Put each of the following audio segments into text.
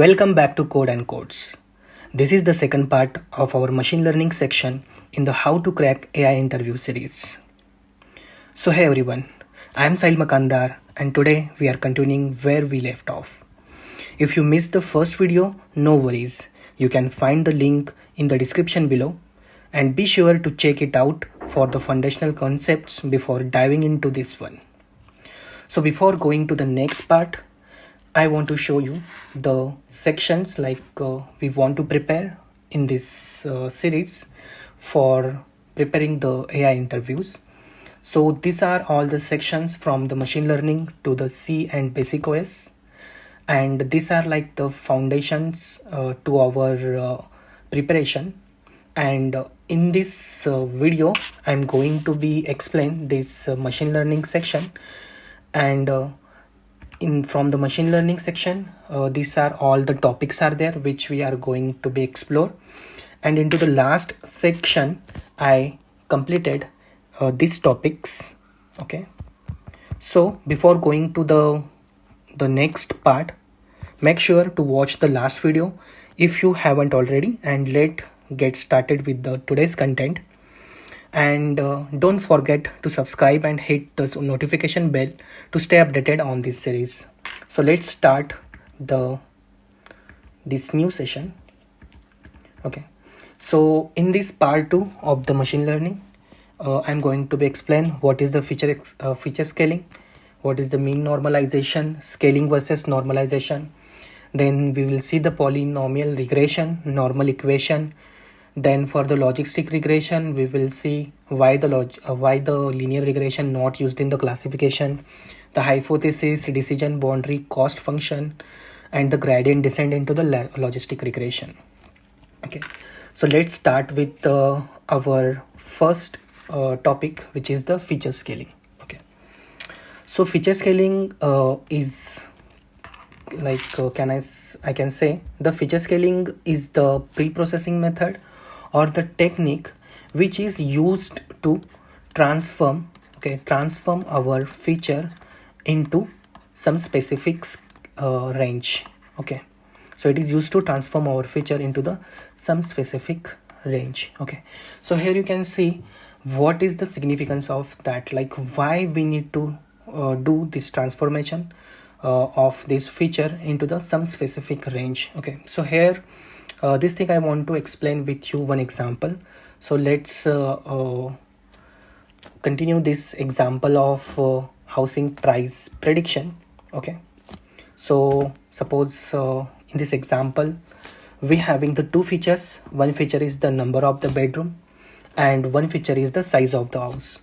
Welcome back to Code and Codes. This is the second part of our machine learning section in the How to Crack AI interview series. So hey everyone, I am Sahil Makandar and today we are continuing where we left off. If you missed the first video, no worries. You can find the link in the description below and be sure to check it out for the foundational concepts before diving into this one. So before going to the next part, I want to show you the sections we want to prepare in this series for preparing the AI interviews. So these are all the sections from the machine learning to the C and basic OS. And these are like the foundations to our preparation. And in this video, I'm going to be explain this machine learning section. And from the machine learning section, these are all the topics are there which we are going to be explore. And into the last section, I completed these topics. Okay. So before going to the next part, make sure to watch the last video if you haven't already, and let's get started with the today's content. And don't forget to subscribe and hit the notification bell to stay updated on this series. So let's start this new session. Okay, so in this part 2 of the machine learning, I'm going to be explain what is the feature scaling, what is the mean normalization, scaling versus normalization. Then we will see the polynomial regression, normal equation. Then for the logistic regression, we will see why the linear regression not used in the classification, the hypothesis, decision boundary, cost function, and the gradient descent into the logistic regression. Okay, so let's start with our first topic, which is the feature scaling. Okay, so feature scaling is like I can say the feature scaling is the pre-processing method or the technique which is used to transform our feature into some specific range. Okay, so it is used to transform our feature into some specific range. Okay, so here you can see what is the significance of that, like why we need to do this transformation of this feature into some specific range. Okay, so here this thing I want to explain with you one example. So let's continue this example of housing price prediction. Okay, so suppose in this example we having the two features. One feature is the number of the bedroom and one feature is the size of the house.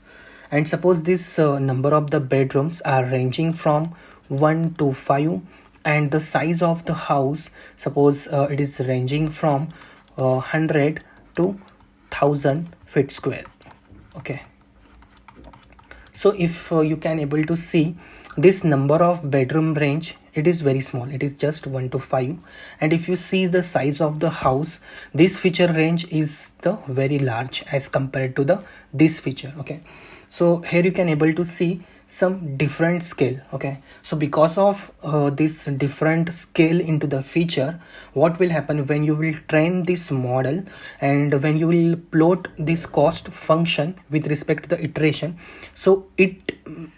And suppose this number of the bedrooms are ranging from 1 to 5, and the size of the house, suppose it is ranging from 100 to 1000 feet square. Okay, so if you can able to see this number of bedroom range, it is very small, it is just 1 to 5. And if you see the size of the house, this feature range is the very large as compared to this feature. Okay, so here you can able to see some different scale. Okay, so because of this different scale into the feature, what will happen when you will train this model and when you will plot this cost function with respect to the iteration, so it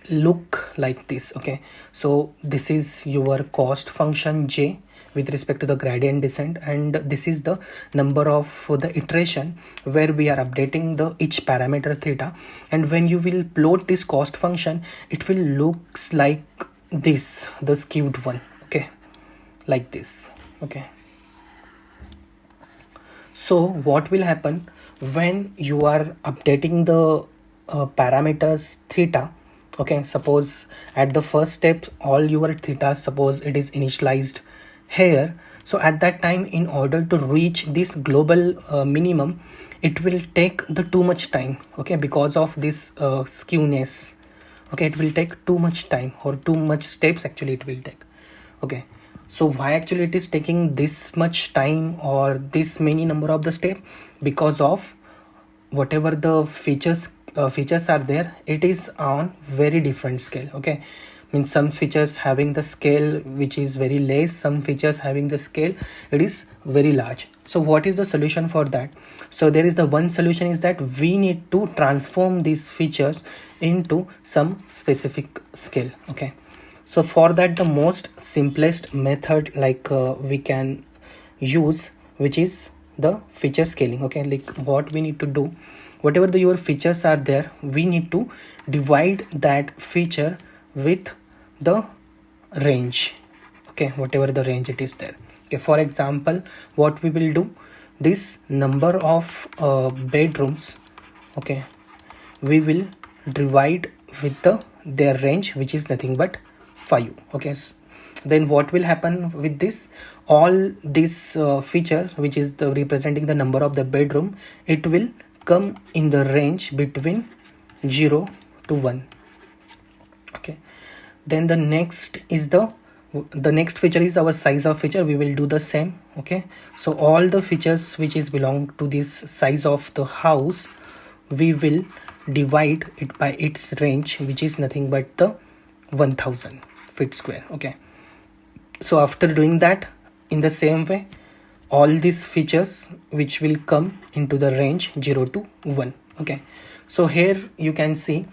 look like this. Okay, so this is your cost function j with respect to the gradient descent, and this is the number of the iteration where we are updating the each parameter theta. And when you will plot this cost function, it will looks like this, the skewed one. Okay, like this. Okay, so what will happen when you are updating the parameters theta? Okay, suppose at the first step all your theta, suppose it is initialized here. So at that time, in order to reach this global minimum, it will take the too much time. Okay, because of this skewness. Okay, it will take too much time or too much steps actually it will take. Okay, so why actually it is taking this much time or this many number of the step? Because of whatever the features are there, it is on very different scale. Okay, Means some features having the scale which is very less, some features having the scale it is very large. So what is the solution for that? So there is the one solution is that we need to transform these features into some specific scale. Okay, so for that the most simplest method we can use, which is the feature scaling. Okay, like what we need to do, whatever your features are there, we need to divide that feature with the range. Okay, whatever the range it is there. Okay, for example, what we will do, this number of bedrooms, okay, we will divide with their range, which is nothing but 5. Okay, then what will happen with this, all these features which is the representing the number of the bedroom, it will come in the range between 0 to 1. Okay, then the next is the next feature is our size of feature. We will do the same. Okay, so all the features which is belong to this size of the house, we will divide it by its range, which is nothing but the 1000 feet square. Okay, so after doing that, in the same way, all these features which will come into the range 0 to 1. Okay, so here you can see,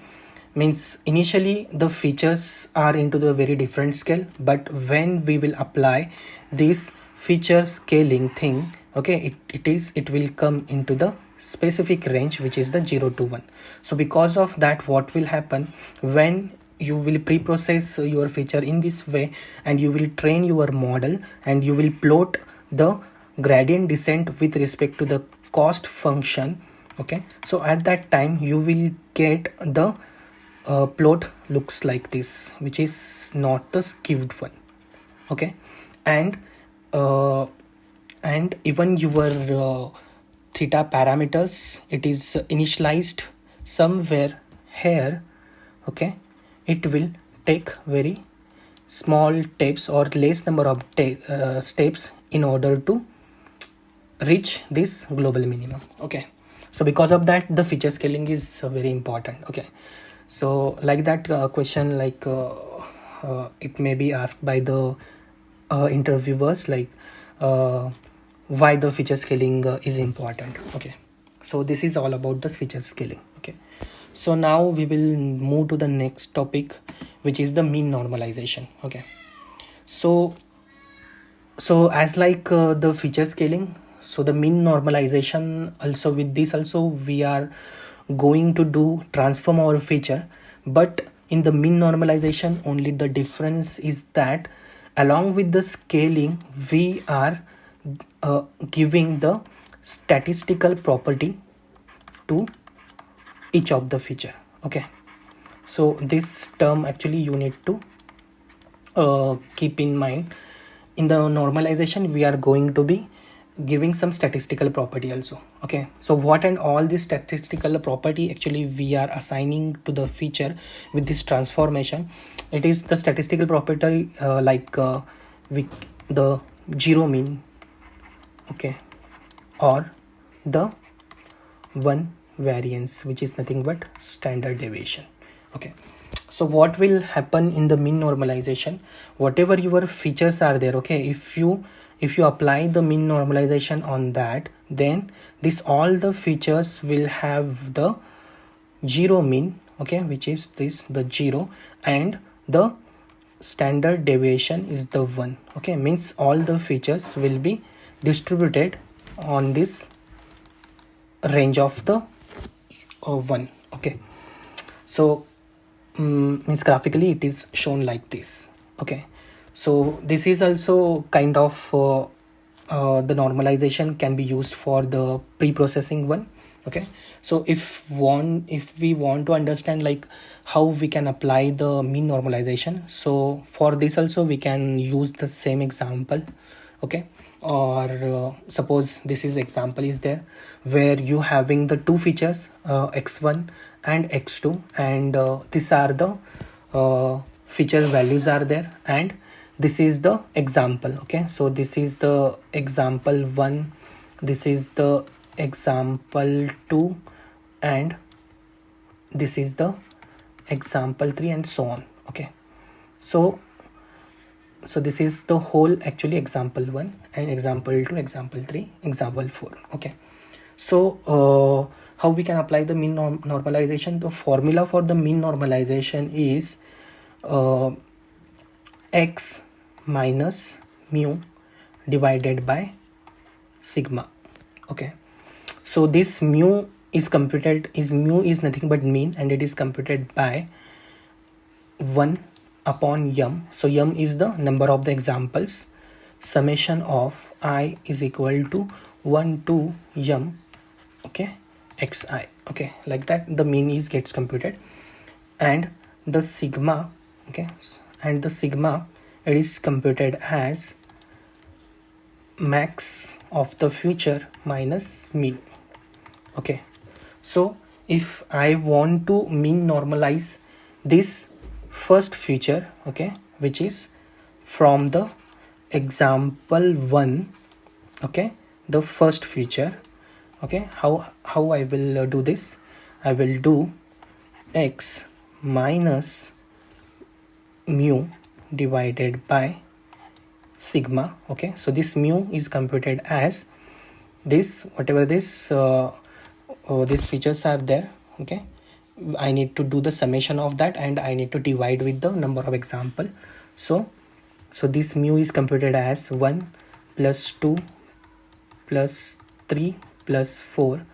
means initially the features are into the very different scale, but when we will apply this feature scaling thing, okay, it will come into the specific range, which is the 0 to 1. So because of that, what will happen, when you will pre-process your feature in this way and you will train your model and you will plot the gradient descent with respect to the cost function. Okay, so at that time you will get the plot looks like this, which is not the skewed one. Okay, and even your theta parameters, it is initialized somewhere here. Okay, it will take very small steps or less number of steps in order to reach this global minimum. Okay, so because of that, the feature scaling is very important. Okay, so like that question, it may be asked by the interviewers, why the feature scaling is important. Okay, so this is all about the feature scaling. Okay, so now we will move to the next topic, which is the mean normalization. Okay, so as the feature scaling, so the mean normalization also, with this also we are going to do transform our feature, but in the mean normalization only the difference is that along with the scaling we are giving the statistical property to each of the feature. Okay, so this term actually you need to keep in mind. In the normalization we are going to be giving some statistical property also. Okay, so what and all this statistical property actually we are assigning to the feature with this transformation, it is the statistical property the zero mean, okay, or the one variance, which is nothing but standard deviation. Okay, so what will happen in the mean normalization, whatever your features are there, okay, if you apply the mean normalization on that, then this all the features will have the zero mean, okay, which is this the 0, and the standard deviation is the 1. Okay, means all the features will be distributed on this range of the 1. Okay, so means graphically it is shown like this. Okay, so this is also kind of the normalization can be used for the pre-processing one. Okay, so if we want to understand like how we can apply the mean normalization, so for this also we can use the same example. Okay, or suppose this is example is there where you having the two features x1 and x2, and these are the feature values are there, and this is the example. Okay, so this is the example 1, this is the example 2, and this is the example 3, and so on. Okay, So this is the whole actually example 1 and example 2, example 3, example 4. Okay, so how we can apply the mean normalization? The formula for the mean normalization is x minus mu divided by sigma. Okay, so this mu is computed, mu is nothing but mean, and it is computed by 1 upon yum. So yum is the number of the examples. Summation of I is equal to 1 to yum, okay, xi. Okay, like that the mean is gets computed, and the sigma, okay, and the sigma, it is computed as max of the future minus mean. Okay, so if I want to mean normalize this first feature, okay, which is from the example 1, okay, the first feature, okay, how I will do this? I will do x minus mu divided by sigma. Okay, so this mu is computed as this, whatever this these features are there. Okay, I need to do the summation of that, and I need to divide with the number of example. So this mu is computed as 1 plus 2 plus 3 plus 4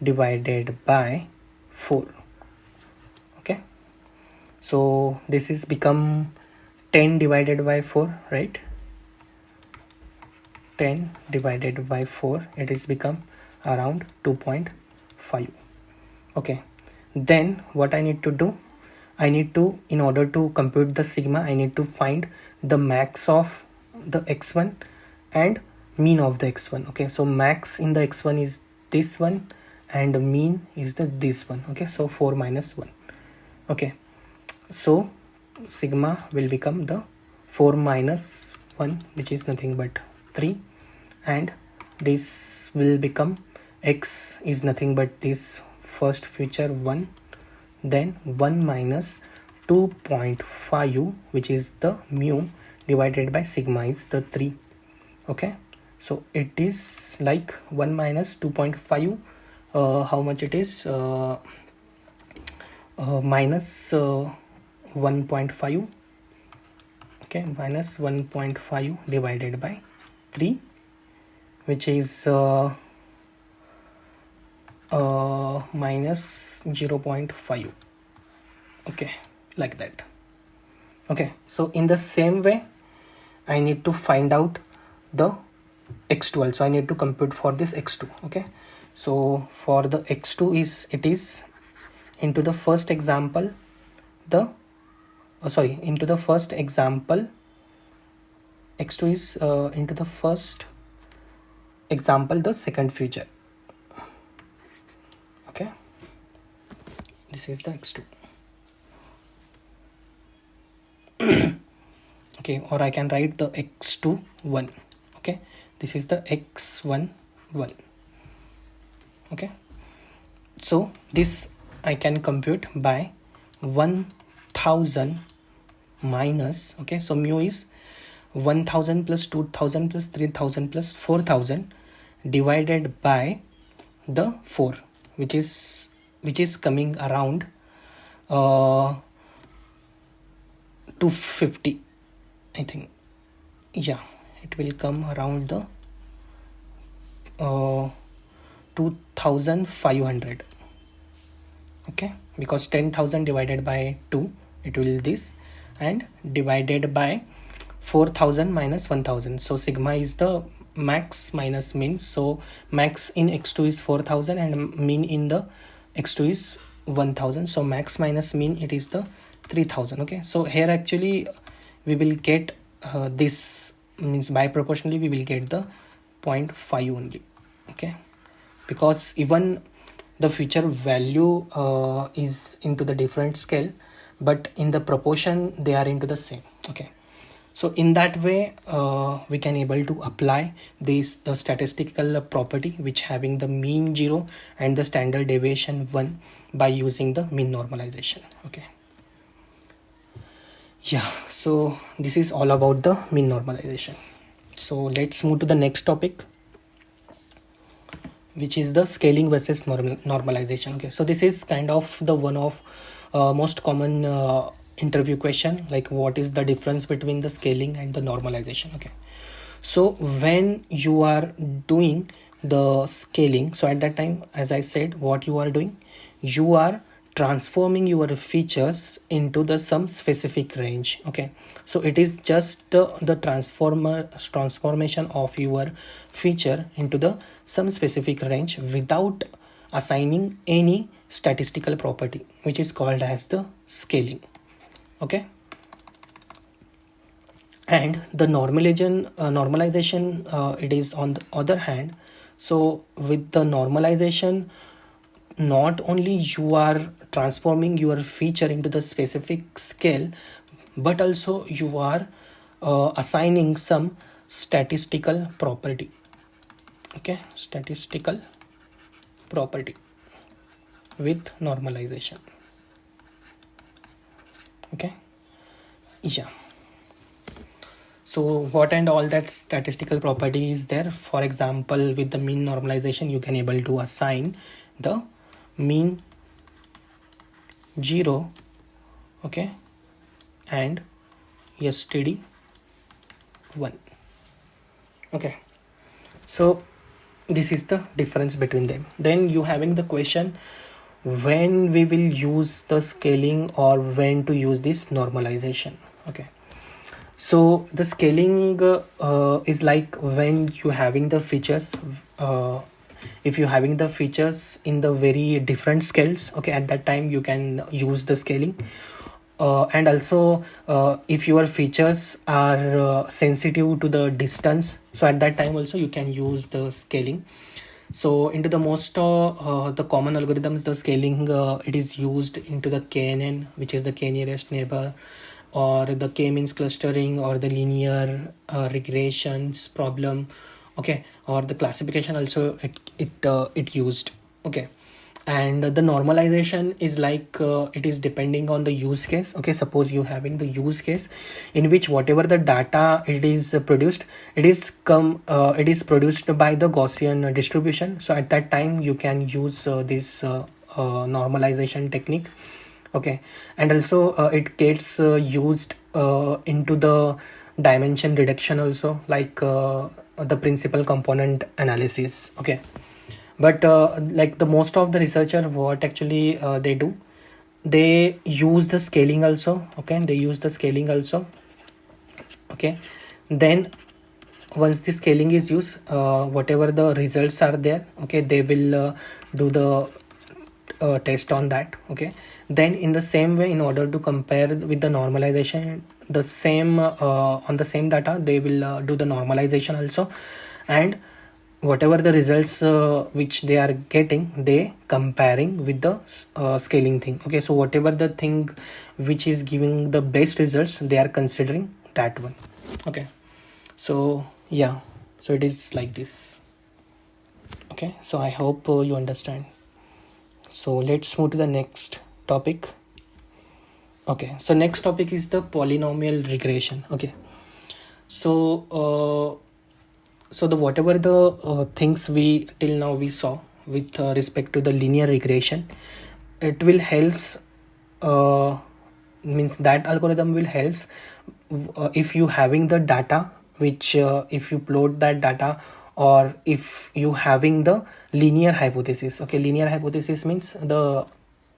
divided by 4. Okay, so this is become 10 divided by 4, right? 10 divided by 4, it is become around 2.5. okay, then what I need to do? I need to, in order to compute the sigma, I need to find the max of the x1 and mean of the x1. Okay, so max in the x1 is this one, and mean is this one. Okay, so 4 minus 1. Okay, so sigma will become the 4 minus 1, which is nothing but 3, and this will become x is nothing but this first feature 1, then 1 minus 2.5, which is the mu, divided by sigma is the 3. Okay, so it is like 1 minus 2.5, how much it is? Minus 1.5. okay, minus 1.5 divided by 3, which is minus 0.5. okay, like that. Okay, so in the same way I need to find out the x2 also. I need to compute for this x2. Okay, so for the x2 is, it is into the first example the into the first example, x2 is into the first example the second feature. Okay, this is the x2. okay, or I can write the x2 1. Okay, this is the x1 1. okay, so this I can compute by 1000 minus, okay, so mu is 1000 plus 2000 plus 3000 plus 4000 divided by the 4, which is coming around 250, I think. Yeah, it will come around the 2500. okay, because 10,000 divided by 2, it will this, and divided by 4000 minus 1000. So sigma is the max minus mean. So max in x2 is 4000 and mean in the x2 is 1000. So max minus mean, it is the 3000. okay, so here actually we will get this, means by proportionally we will get the 0.5 only. okay, because even the feature value is into the different scale, but in the proportion they are into the same. okay, so in that way we can able to apply the statistical property which having the mean 0 and the standard deviation 1 by using the mean normalization. okay, Yeah, so this is all about the mean normalization. So let's move to the next topic, which is the scaling versus normalization. Okay, so this is kind of the one of most common interview question, like what is the difference between the scaling and the normalization. Okay, so when you are doing the scaling, so at that time, as I said, what you are doing, you are transforming your features into the some specific range. Okay, so it is just the transformation of your feature into the some specific range without assigning any statistical property, which is called as the scaling. Okay, and the normalization, it is on the other hand. So with the normalization, not only you are transforming your feature into the specific scale, but also you are assigning some statistical property. Okay, statistical property with normalization. Okay, yeah. So what and all that statistical property is there? For example, with the mean normalization, you can able to assign the mean 0, okay, and std 1. Okay, so this is the difference between them. Then you having the question, when we will use the scaling or when to use this normalization. Okay, so the scaling is like when you having the features, if you having the features in the very different scales, okay, at that time you can use the scaling. And also if your features are sensitive to the distance, so at that time also you can use the scaling. So into the most the common algorithms, the scaling it is used into the KNN, which is the k nearest neighbor, or the k-means clustering, or the linear regressions problem. Okay, or the classification also it used. Okay, and the normalization is like it is depending on the use case. Okay, suppose you having the use case in which whatever the data it is produced, it is produced by the Gaussian distribution. So at that time you can use this normalization technique. Okay, and also it gets used into the dimension reduction also, like the principal component analysis. Okay, but like the most of the researcher, what actually they do, they use the scaling also. Okay, they use the scaling also. Okay, then once the scaling is used, whatever the results are there, okay, they will do the test on that. Okay, then in the same way, in order to compare with the normalization, the same on the same data, they will do the normalization also. And whatever the results which they are getting, they comparing with the scaling thing. Okay, so whatever the thing which is giving the best results, they are considering that one. Okay, so yeah, so it is like this. Okay, so I hope you understand. So let's move to the next topic. Okay, so next topic is the polynomial regression. Okay, so so the whatever the things we till now we saw with respect to the linear regression, it will helps means that algorithm will helps if you having the data which if you plot that data, or if you having the linear hypothesis. Okay, linear hypothesis means the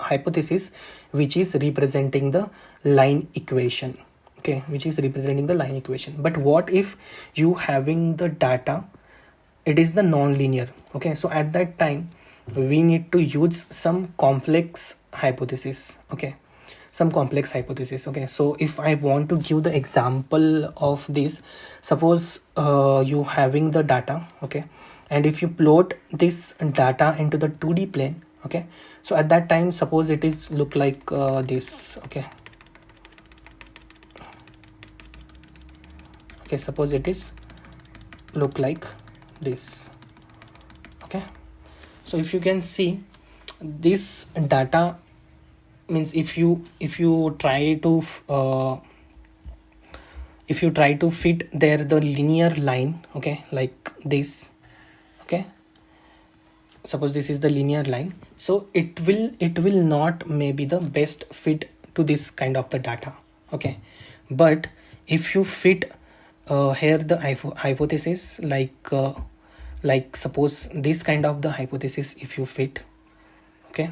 hypothesis which is representing the line equation. Okay, which is representing the line equation. But what if you having the data, it is the non-linear. Okay, so at that time we need to use some complex hypothesis. Okay, some complex hypothesis. Okay, so if I want to give the example of this, suppose you having the data. Okay, and if you plot this data into the 2D plane. Okay, so at that time, suppose it is look like this. Okay, okay, suppose it is look like this. Okay, so if you can see this data, means if you try to if you try to fit there the linear line, okay, like this, okay, suppose this is the linear line, so it will not maybe the best fit to this kind of the data, okay. But if you fit here the hypothesis, like suppose this kind of the hypothesis, if you fit, okay,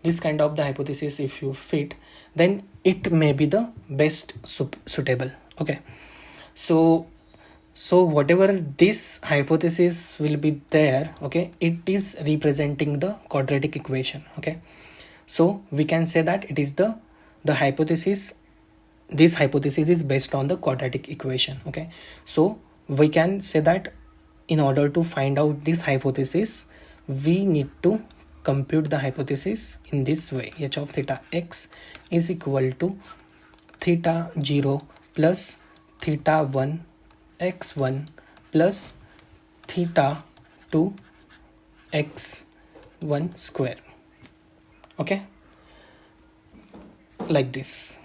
this kind of the hypothesis if you fit, then it may be the best suitable, okay. So whatever this hypothesis will be there, okay, it is representing the quadratic equation, okay. So we can say that it is the hypothesis, this hypothesis is based on the quadratic equation, okay. So we can say that in order to find out this hypothesis, we need to compute the hypothesis in this way: h of theta x is equal to theta 0 plus theta 1 x1 plus theta 2 x1 square, okay, like this.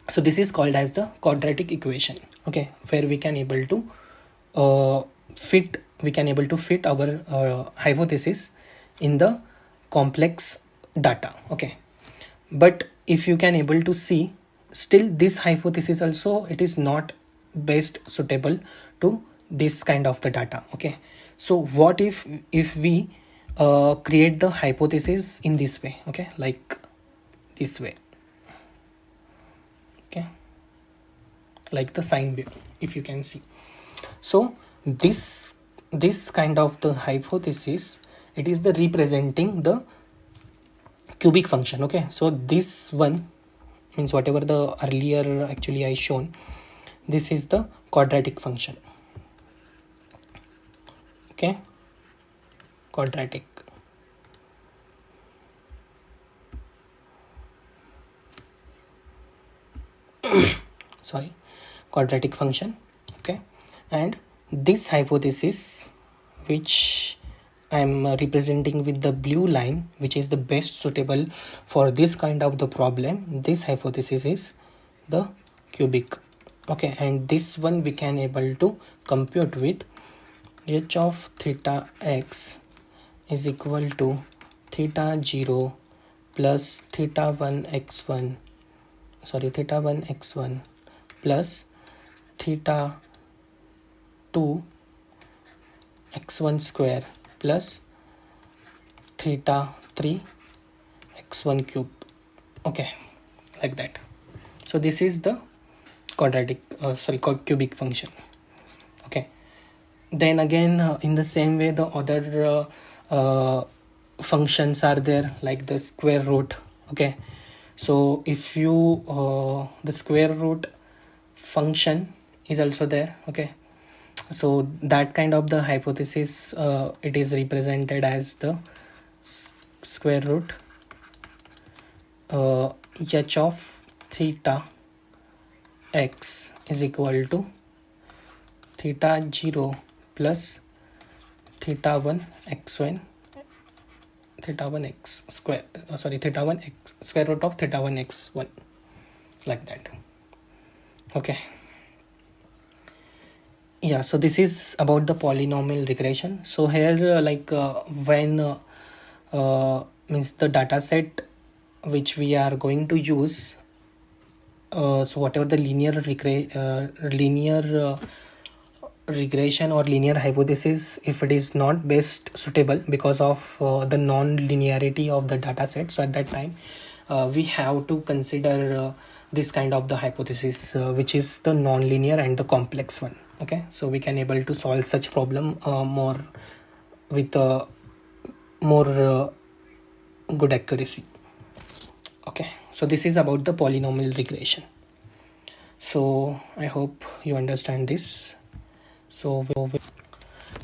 So this is called as the quadratic equation, okay, where we can able to fit our hypothesis in the complex data, okay. But if you can able to see, still this hypothesis also, it is not best suitable to this kind of the data, okay. So what if we create the hypothesis in this way, okay, like this way, okay, like the sine wave, if you can see. So this kind of the hypothesis, it is the representing the cubic function, okay. So this one means whatever the earlier actually I shown, this is the quadratic function, okay, quadratic. Sorry, quadratic function, okay. And this hypothesis, which I'm representing with the blue line, which is the best suitable for this kind of the problem, this hypothesis is the cubic, okay. And this one we can able to compute with h of theta x is equal to theta 0 plus theta 1 x1 plus theta 2 x1 square plus theta 3 x1 cube, okay, like that. So this is the cubic function, okay. Then again in the same way the other functions are there, like the square root, okay. So if you the square root function is also there, okay. So that kind of the hypothesis, it is represented as the square root h of theta x is equal to theta 0 plus theta 1 x1 theta 1 x square theta 1 x square root of theta 1 x1, like that, okay. Yeah, so this is about the polynomial regression. So here when means the data set which we are going to use, so whatever the linear regression or linear hypothesis, if it is not best suitable because of the non-linearity of the data set, so at that time we have to consider this kind of the hypothesis, which is the non-linear and the complex one, okay. So we can able to solve such problem more with more good accuracy, okay. So this is about the polynomial regression. So I hope you understand this. So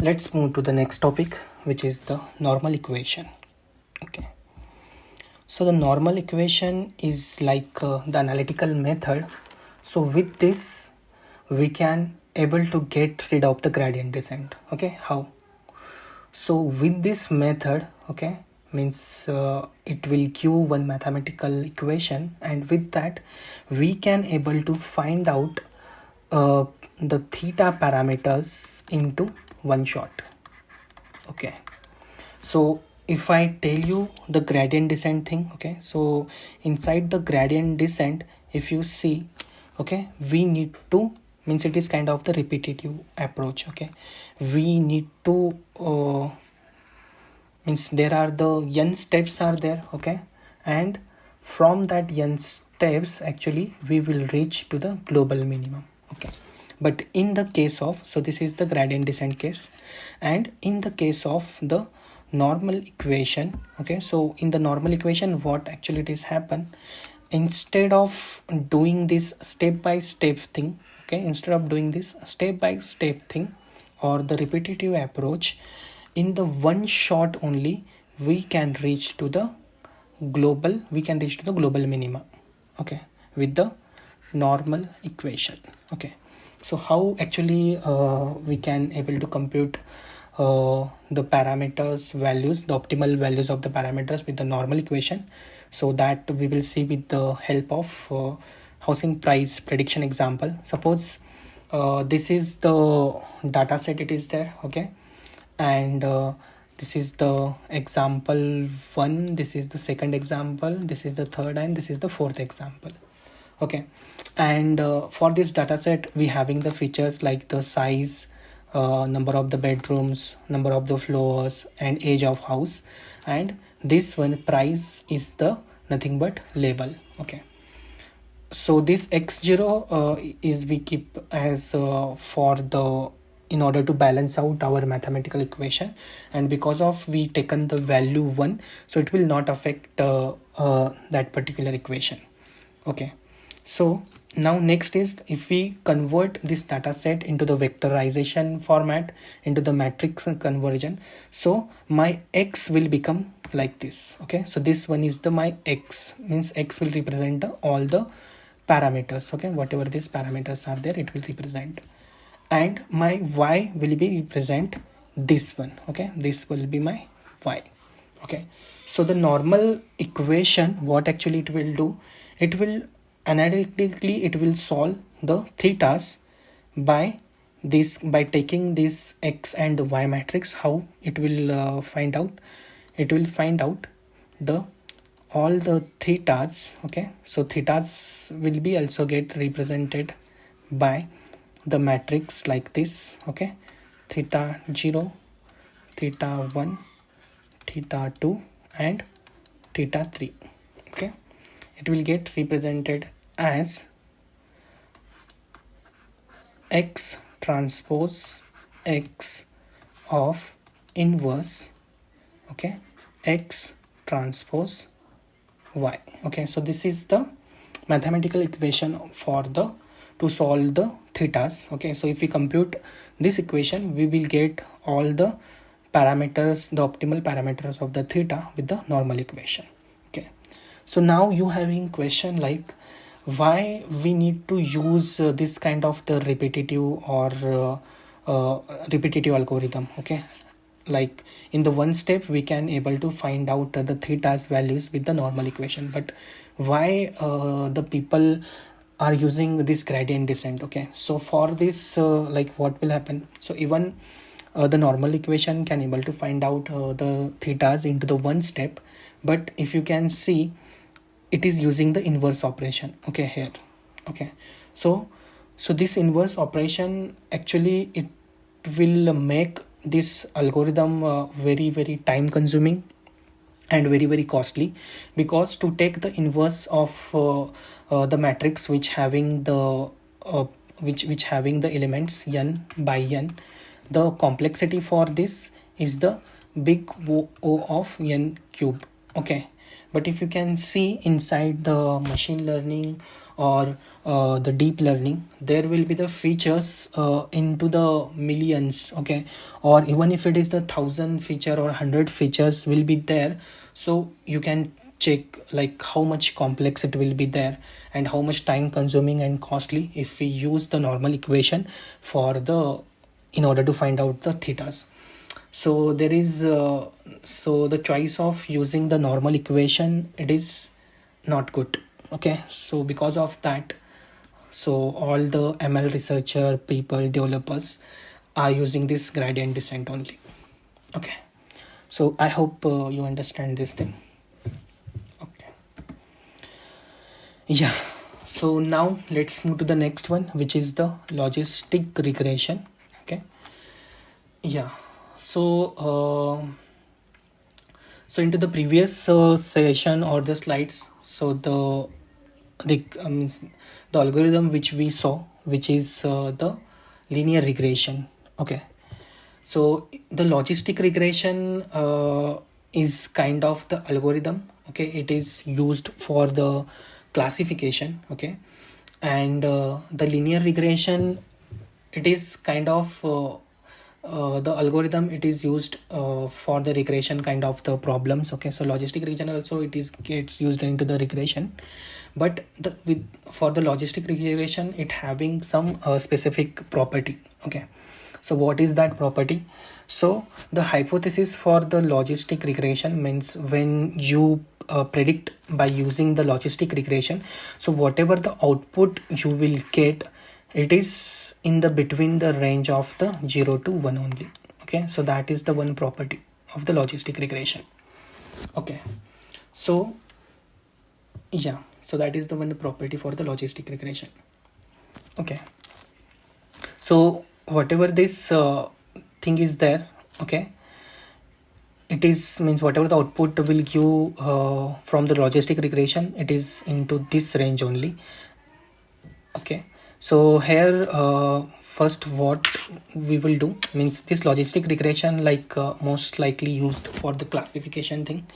let's move to the next topic, which is the normal equation, okay. So the normal equation is like the analytical method. So with this we can able to get rid of the gradient descent, okay. How? So with this method, okay, means it will give one mathematical equation, and with that we can able to find out the theta parameters into one shot. Okay, so if I tell you the gradient descent thing, okay, so inside the gradient descent, if you see, okay, we need to, means it is kind of the repetitive approach. Okay, we need to means there are the n steps are there. Okay, and from that n steps actually we will reach to the global minimum. Okay, but in the case of, so this is the gradient descent case, and in the case of the normal equation, okay, so in the normal equation what actually it is happen, instead of doing this step by step thing, okay, instead of doing this step by step thing or the repetitive approach, in the one shot only we can reach to the global minima, okay, with the normal equation. Okay, so how actually we can able to compute the parameters values, the optimal values of the parameters with the normal equation, so that we will see with the help of housing price prediction example. Suppose this is the data set, it is there. Okay, and this is the example 1, this is the second example, this is the third, and this is the fourth example. Okay, and for this data set we having the features like the size, number of the bedrooms, number of the floors, and age of house, and this one price is the nothing but label. Okay, so this x0 is we keep as for the, in order to balance out our mathematical equation, and because of we taken the value 1, so it will not affect that particular equation. Okay, so now next is, if we convert this data set into the vectorization format, into the matrix conversion, so my x will become like this. Okay, so this one is the my x, means x will represent all the parameters. Okay, whatever these parameters are there, it will represent, and my y will be represent this one. Okay, this will be my y. Okay, so the normal equation, what actually it will do, it will analytically it will solve the thetas by this, by taking this x and the y matrix. How it will find out, it will find out the all the thetas. Okay, so thetas will be also get represented by the matrix like this. Okay, theta 0, theta 1, theta 2, and theta 3. Okay, it will get represented as x transpose x of inverse, okay, x transpose y. Okay, so this is the mathematical equation for the, to solve the thetas. Okay, so if we compute this equation, we will get all the parameters, the optimal parameters of the theta with the normal equation. Okay, so now you having question like why we need to use this kind of the repetitive or repetitive algorithm. Okay, like in the one step we can able to find out the theta's values with the normal equation, but why the people are using this gradient descent? Okay, so for this like what will happen, so even the normal equation can able to find out the thetas into the one step, but if you can see, it is using the inverse operation. Okay, here. Okay, so this inverse operation actually it will make this algorithm very time consuming and very costly, because to take the inverse of the matrix which having the which having the elements n by n, the complexity for this is the big O of n cube. Okay, but if you can see inside the machine learning or the deep learning, there will be the features into the millions. Okay, or even if it is the 1,000 feature or 100 features will be there, so you can check like how much complex it will be there and how much time consuming and costly if we use the normal equation for the, in order to find out the thetas. So there is so the choice of using the normal equation, it is not good. Okay, so because of that, so all the ML researcher people, developers are using this gradient descent only. Okay, so I hope you understand this thing. Okay, yeah, so now let's move to the next one, which is the logistic regression. Okay, yeah, so so into the previous session or the slides, so the means the algorithm which we saw, which is the linear regression. Okay, so the logistic regression is kind of the algorithm. Okay, it is used for the classification. Okay, and the linear regression, it is kind of the algorithm, it is used for the regression kind of the problems. Okay, so logistic regression also it is gets used into the regression, but for the logistic regression it having some specific property. Okay, so what is that property? So the hypothesis for the logistic regression means when you predict by using the logistic regression, so whatever the output you will get, it is in the between the range of the 0 to 1 only. Okay, so that is the one property of the logistic regression. Okay, so yeah, so that is the one property for the logistic regression. Okay, so whatever this thing is there, okay, it is means whatever the output will give from the logistic regression, it is into this range only. Okay, so here first what we will do means this logistic regression like most likely used for the classification thing,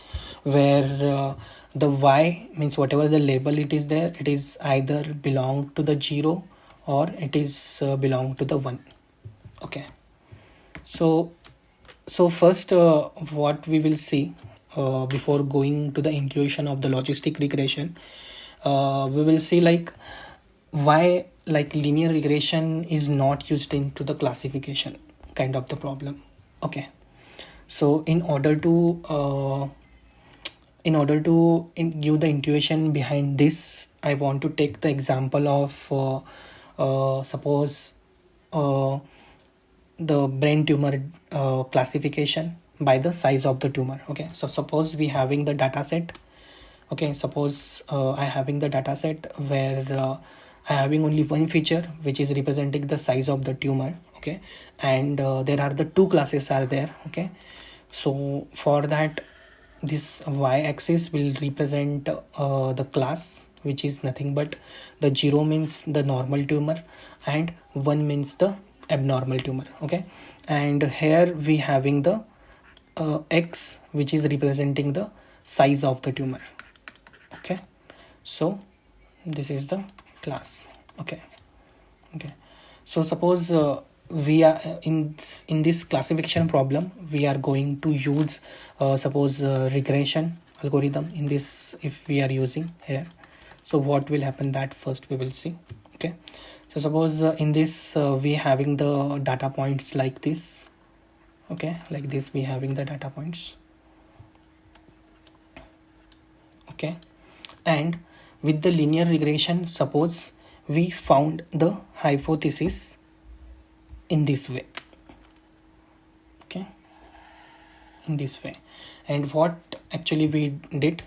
where the y means whatever the label it is there, it is either belong to the 0 or it is belong to the 1. Okay, so first what we will see before going to the intuition of the logistic regression, we will see like why like linear regression is not used into the classification kind of the problem. Okay, so in order to give the intuition behind this, I want to take the example of suppose the brain tumor classification by the size of the tumor. Okay, so suppose we having the data set. Okay, suppose I having the data set where I having only one feature which is representing the size of the tumor. Okay, and there are the two classes are there. Okay, so for that this y-axis will represent the class which is nothing but the 0 means the normal tumor and 1 means the abnormal tumor. Okay, and here we having the x which is representing the size of the tumor. Okay, so this is the class. Okay, so suppose we are in this classification problem, we are going to use suppose regression algorithm in this if we are using here. So what will happen, that first we will see. Okay, so suppose in this we having the data points like this. Okay, like this we having the data points. Okay, and with the linear regression, suppose we found the hypothesis in this way. Okay, in this way, and what actually we did,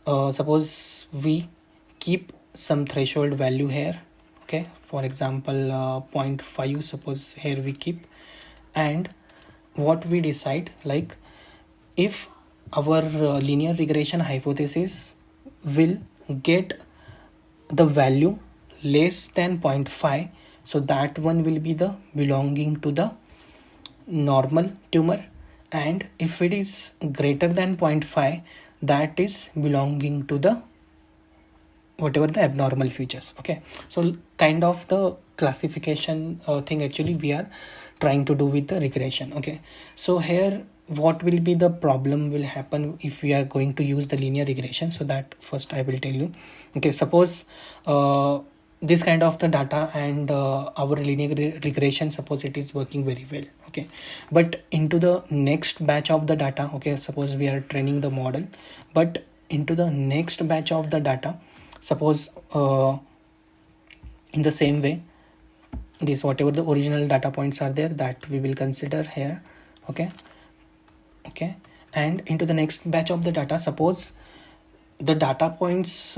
suppose we keep some threshold value here. Okay, for example 0.5, suppose here we keep, and what we decide, like if our linear regression hypothesis will get the value less than 0.5, so that one will be the belonging to the normal tumor, and if it is greater than 0.5, that is belonging to the whatever the abnormal features. Okay, so kind of the classification thing actually we are trying to do with the regression. Okay, so here what will be the problem will happen if we are going to use the linear regression, so that first I will tell you. Okay, suppose this kind of the data, and our linear regression, suppose it is working very well. Okay, but into the next batch of the data, okay, suppose we are training the model, but into the next batch of the data, suppose in the same way, this whatever the original data points are there, that we will consider here. Okay, and into the next batch of the data, suppose the data points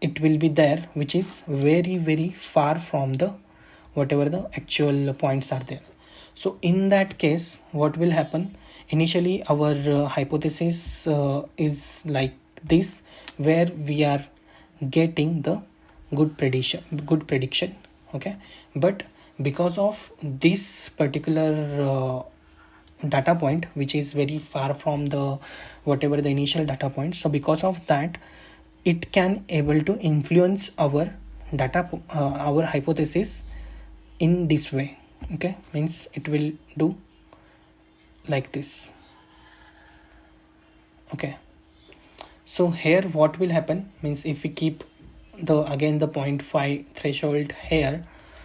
it will be there which is very very far from the whatever the actual points are there. So in that case, what will happen, initially our hypothesis is like this, where we are getting the good prediction. Okay, but because of this particular data point which is very far from the whatever the initial data point, so because of that it can able to influence our our hypothesis in this way. Okay, means it will do like this. Okay, so here what will happen means, if we keep the again the 0.5 threshold here,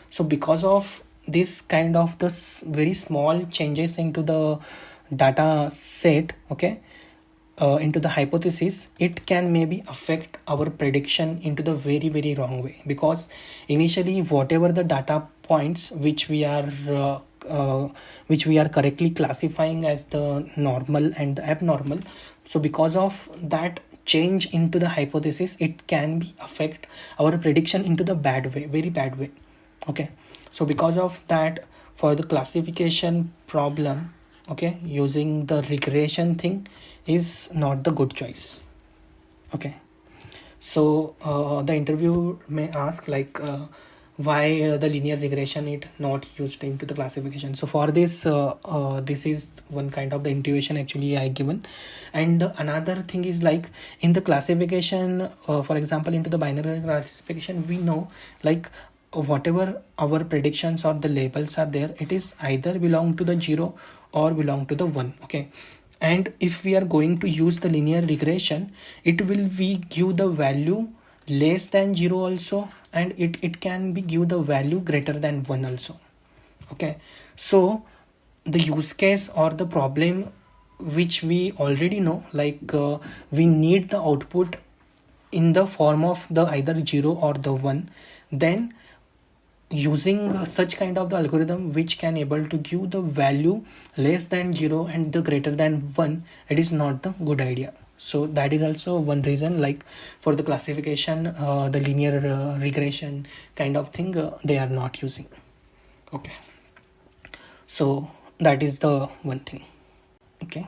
so because of this kind of this very small changes into the data set, okay, into the hypothesis, it can maybe affect our prediction into the very very wrong way, because initially whatever the data points which we are correctly classifying as the normal and the abnormal, so because of that change into the hypothesis, it can be affect our prediction into the bad way, very bad way. Okay, so because of that, for the classification problem, okay, using the regression thing is not the good choice. Okay, so the interview may ask like why the linear regression is not used into the classification. So for this this is one kind of the intuition actually I given. And another thing is like in the classification, for example into the binary classification, we know like whatever our predictions or the labels are there, it is either belong to the 0 or belong to the 1. Okay, and if we are going to use the linear regression, it will be give the value less than 0 also, and it can be give the value greater than 1 also. Okay, so the use case or the problem which we already know, like we need the output in the form of the either 0 or the 1, then using such kind of the algorithm which can able to give the value less than 0 and the greater than 1, it is not the good idea. So that is also one reason, like for the classification, the linear regression kind of thing they are not using. Okay, so that is the one thing. Okay,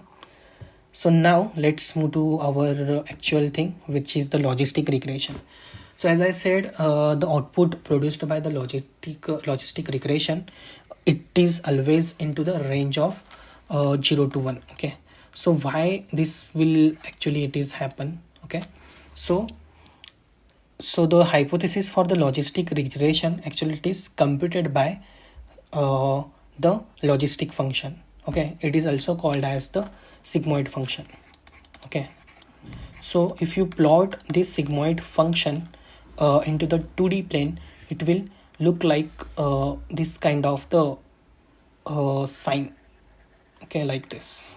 so now let's move to our actual thing, which is the logistic regression. So as I said, the output produced by the logistic regression, it is always into the range of 0 to 1. Okay, so why this will actually it is happen? Okay, so the hypothesis for the logistic regression actually it is computed by the logistic function. Okay, it is also called as the sigmoid function. Okay, so if you plot this sigmoid function into the 2D plane, it will look like this kind of the sign. Okay, like this.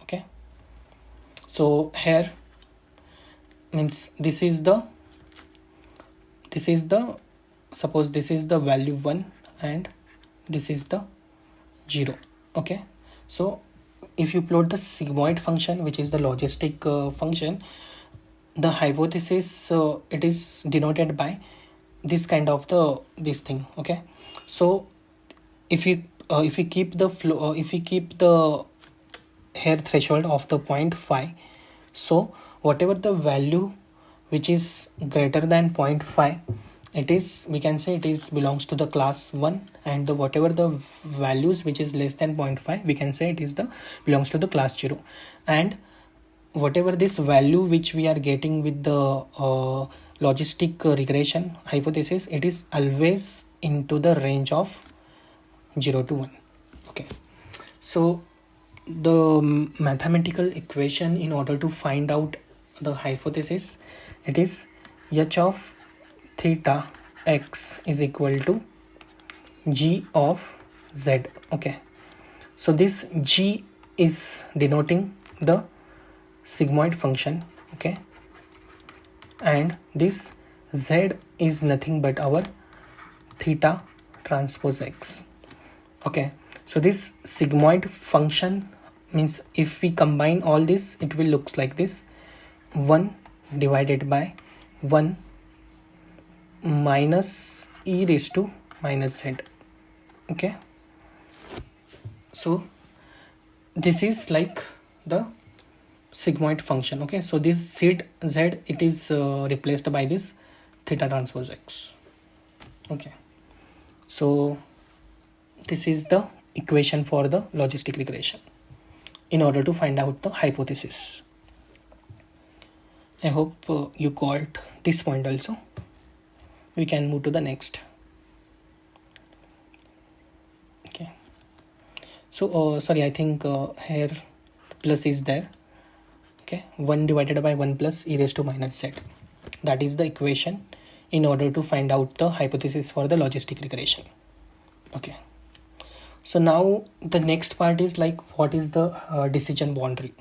Okay, so here means this is the suppose this is the value 1 and this is the 0. Okay, so if you plot the sigmoid function, which is the logistic function, the hypothesis it is denoted by this kind of this thing. Okay, so if we keep the flow if we keep the hair threshold of the 0.5, so whatever the value which is greater than 0.5, it is, we can say it is belongs to the class 1, and the whatever the values which is less than 0.5, we can say it is the belongs to the class 0. And whatever this value which we are getting with the logistic regression hypothesis, it is always into the range of 0 to 1. Okay, so the mathematical equation in order to find out the hypothesis, it is h of theta x is equal to g of z. Okay, so this g is denoting the sigmoid function. Okay, and this z is nothing but our theta transpose x. Okay, so this sigmoid function means if we combine all this, it will looks like this: 1 divided by 1 minus e raised to minus z. Okay, so this is like the sigmoid function. Okay, so this z it is replaced by this theta transpose x. Okay, so this is the equation for the logistic regression in order to find out the hypothesis. I hope you got this point also. We can move to the next. Okay, so sorry, I think here plus is there. Okay, 1 divided by 1 plus e raised to minus z. That is the equation in order to find out the hypothesis for the logistic regression. Okay, so now the next part is like, what is the decision boundary?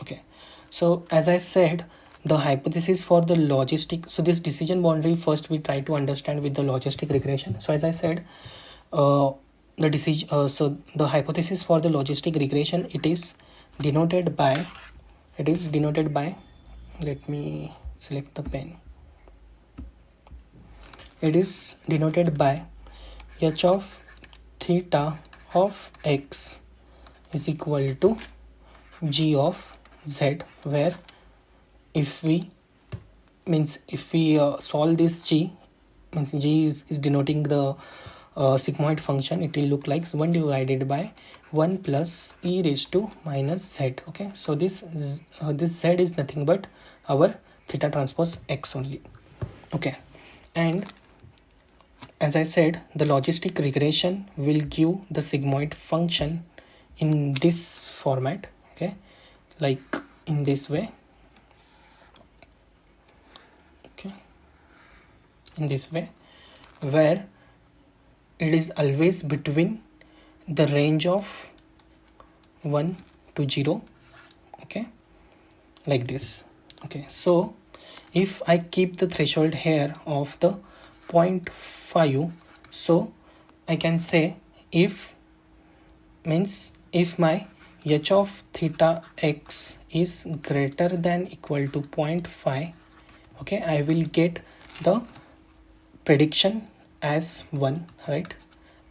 Okay, so as I said, the hypothesis for the logistic, so this decision boundary first we try to understand with the logistic regression. So as I said, the decision, so the hypothesis for the logistic regression, it is denoted by, let me select the pen. It is denoted by h of theta of x is equal to g of z, where if we solve this g, means g is denoting the sigmoid function, it will look like 1 divided by 1 plus e raised to minus z. Okay, so this z is nothing but our theta transpose x only. Okay, and as I said, the logistic regression will give the sigmoid function in this format. Okay, like in this way. Okay, in this way, where it is always between the range of 1 to 0. Okay, like this. Okay, so if I keep the threshold here of the 0.5, so I can say if my h of theta x is greater than equal to 0.5, okay, I will get the prediction as 1, right?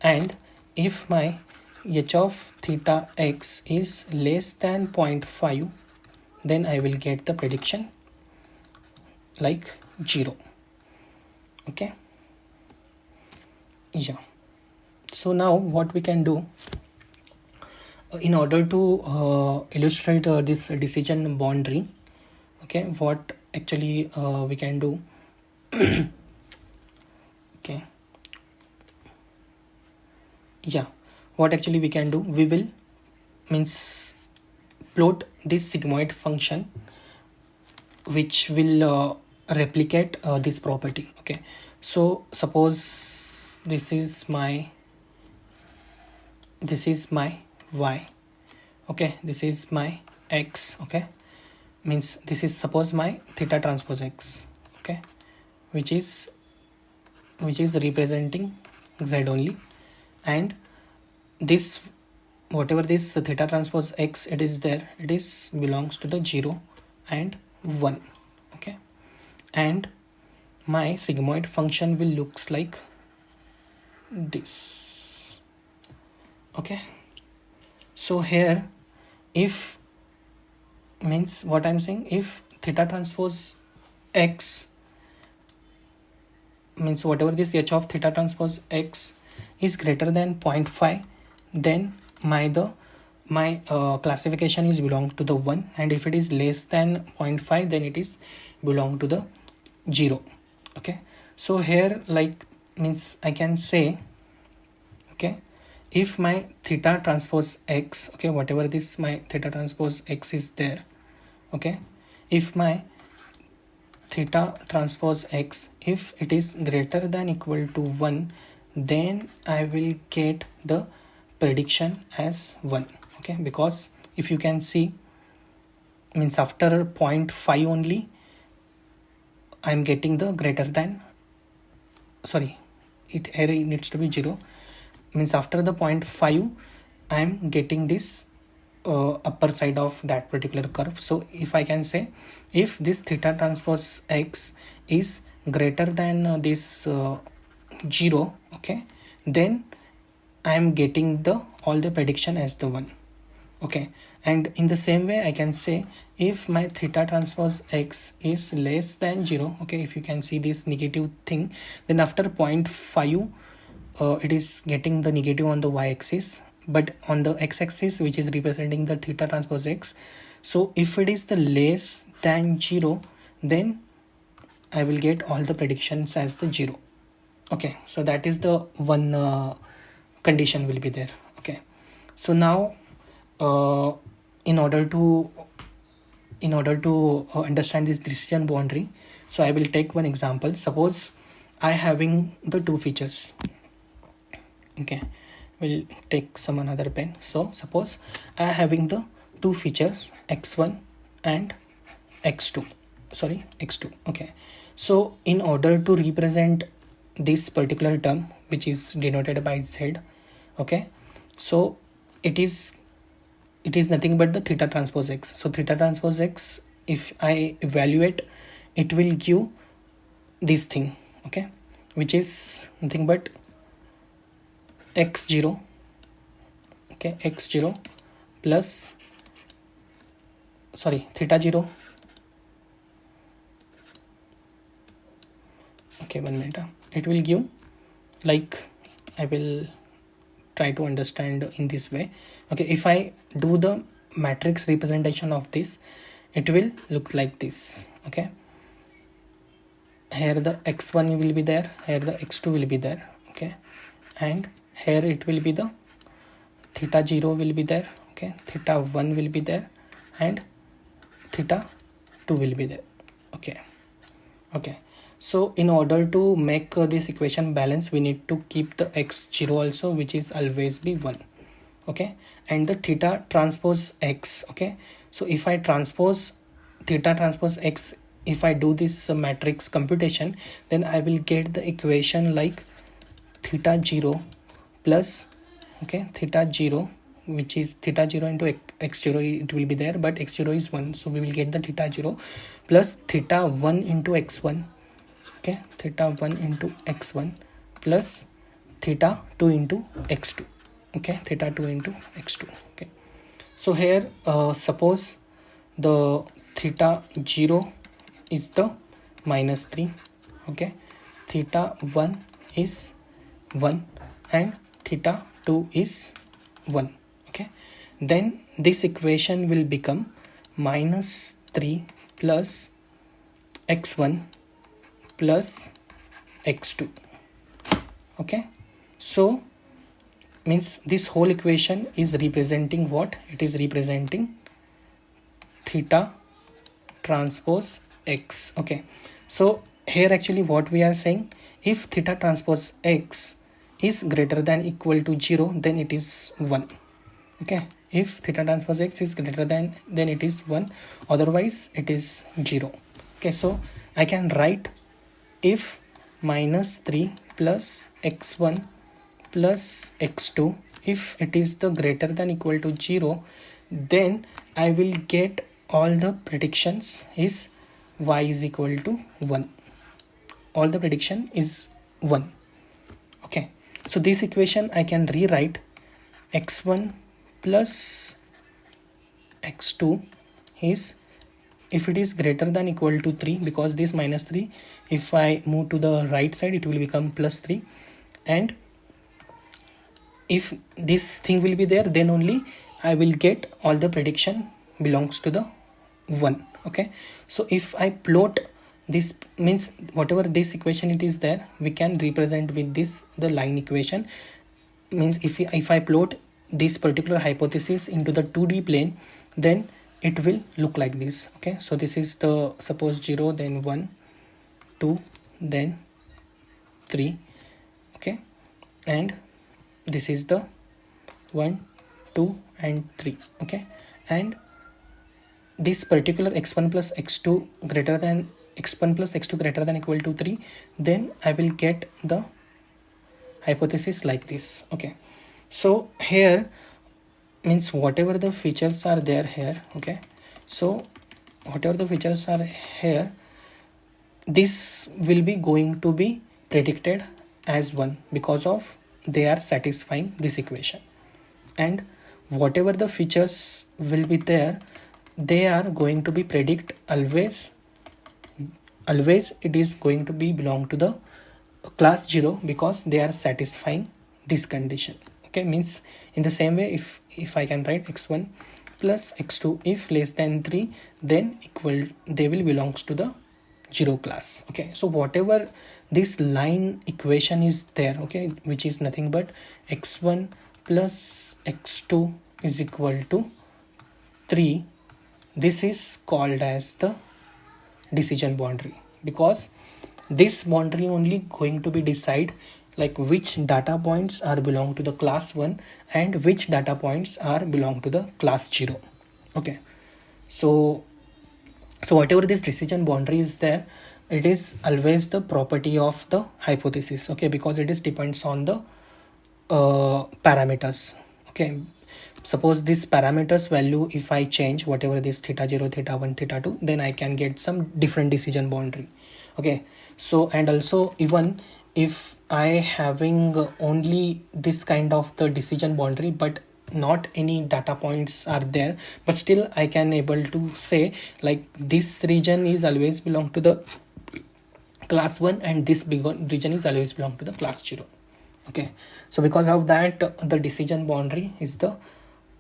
And if my h of theta x is less than 0.5, then I will get the prediction like 0. Okay, yeah. So now what we can do in order to illustrate this decision boundary, okay, what actually we can do. Okay, yeah, what actually we can do, we will plot this sigmoid function which will replicate this property. Okay, so suppose this is my y. Okay, this is my x. Okay, means this is suppose my theta transpose x. Okay, which is representing z only, and this whatever this theta transpose x it is there, it is belongs to the 0 and 1. Okay, and my sigmoid function will looks like this. Okay, so here if what I'm saying, if theta transpose x whatever this h of theta transpose x is greater than 0.5, then my classification is belongs to the 1, and if it is less than 0.5, then it is belong to the 0. Okay, so here like I can say, okay, if my theta transpose x, okay, whatever this my theta transpose x is there, okay, if my theta transpose x, if it is greater than equal to 1, then I will get the prediction as 1. Okay, because if you can see, means after 0.5 only I'm getting the greater than, sorry, here it needs to be 0, means after the 0.5 I'm getting this upper side of that particular curve. So if I can say, if this theta transpose x is greater than this 0, okay, then I am getting the all the prediction as the 1. Okay, and in the same way I can say, if my theta transpose x is less than 0, okay, if you can see this negative thing, then after 0.5 it is getting the negative on the y-axis, but on the x-axis, which is representing the theta transpose x, so if it is the less than 0, then I will get all the predictions as the 0. Okay, so that is the one condition will be there. Okay, so now in order to understand this decision boundary, so I will take one example. Suppose I having the two features. Okay, we'll take some another pen. So suppose I having the two features, x1 and x2. Okay, so in order to represent this particular term, which is denoted by z, okay, so it is nothing but the theta transpose x. So theta transpose x, if I evaluate, it will give this thing, okay, which is nothing but x0, okay, x0 plus, sorry, theta 0, okay, 1 minute, it will give, like, I will try to understand in this way. Okay, if I do the matrix representation of this, it will look like this. Okay, here the x1 will be there, here the x2 will be there, okay, and here it will be the theta 0 will be there, okay, theta 1 will be there, and theta 2 will be there. Okay, so in order to make this equation balance, we need to keep the x0 also, which is always be 1. Okay, and the theta transpose x. Okay, so if I transpose theta transpose x, if I do this matrix computation, then I will get the equation like theta 0 plus, okay, theta 0, which is theta 0 into x0, it will be there, but x0 is 1, so we will get the theta 0 plus theta 1 into x1, okay, theta 1 into x1 plus theta 2 into x2, okay, theta 2 into x2. Okay, so here suppose the theta 0 is the -3, okay, theta 1 is 1, and theta 2 is 1. Okay, then this equation will become -3 plus x1 plus x2. Okay, so means this whole equation is representing what? It is representing theta transpose x. Okay, so here actually what we are saying, if theta transpose x is greater than equal to 0, then it is 1. Okay, if theta transpose x is greater than, then it is 1, otherwise it is 0. Okay, so I can write, if -3 plus x1 plus x2, if it is the greater than equal to 0, then I will get all the predictions is y is equal to 1. All the prediction is 1. Okay, so this equation I can rewrite, x1 plus x2 is, if it is greater than equal to 3, because this -3, if I move to the right side, it will become +3, and if this thing will be there, then only I will get all the prediction belongs to the 1. Okay, so if I plot this, means whatever this equation it is there, we can represent with this the line equation. Means if I plot this particular hypothesis into the 2D plane, then it will look like this. Okay, so this is the, suppose 0, then 1, 2, then 3, okay, and this is the 1, 2 and 3, okay, and this particular x1 plus x2 greater than x1 plus x2 greater than equal to 3, then I will get the hypothesis like this. Okay, so here means whatever the features are there here, okay, so whatever the features are here, this will be going to be predicted as 1 because of they are satisfying this equation, and whatever the features will be there, they are going to be predict always it is going to be belong to the class 0 because they are satisfying this condition. Okay, means in the same way, if I can write x1 plus x2 if less than 3, then they will belongs to the 0 class. Okay, so whatever this line equation is there, okay, which is nothing but x1 plus x2 is equal to 3, this is called as the decision boundary, because this boundary only going to be decide like which data points are belong to the class 1 and which data points are belong to the class 0. Okay, so whatever this decision boundary is there, it is always the property of the hypothesis. Okay, because it is depends on the parameters. Okay, suppose this parameters value, if I change whatever this theta 0, theta 1, theta 2, then I can get some different decision boundary. Okay, so and also even if I having only this kind of the decision boundary but not any data points are there, but still I can able to say like this region is always belong to the class 1 and this region is always belong to the class 0. Okay, so because of that, the decision boundary is the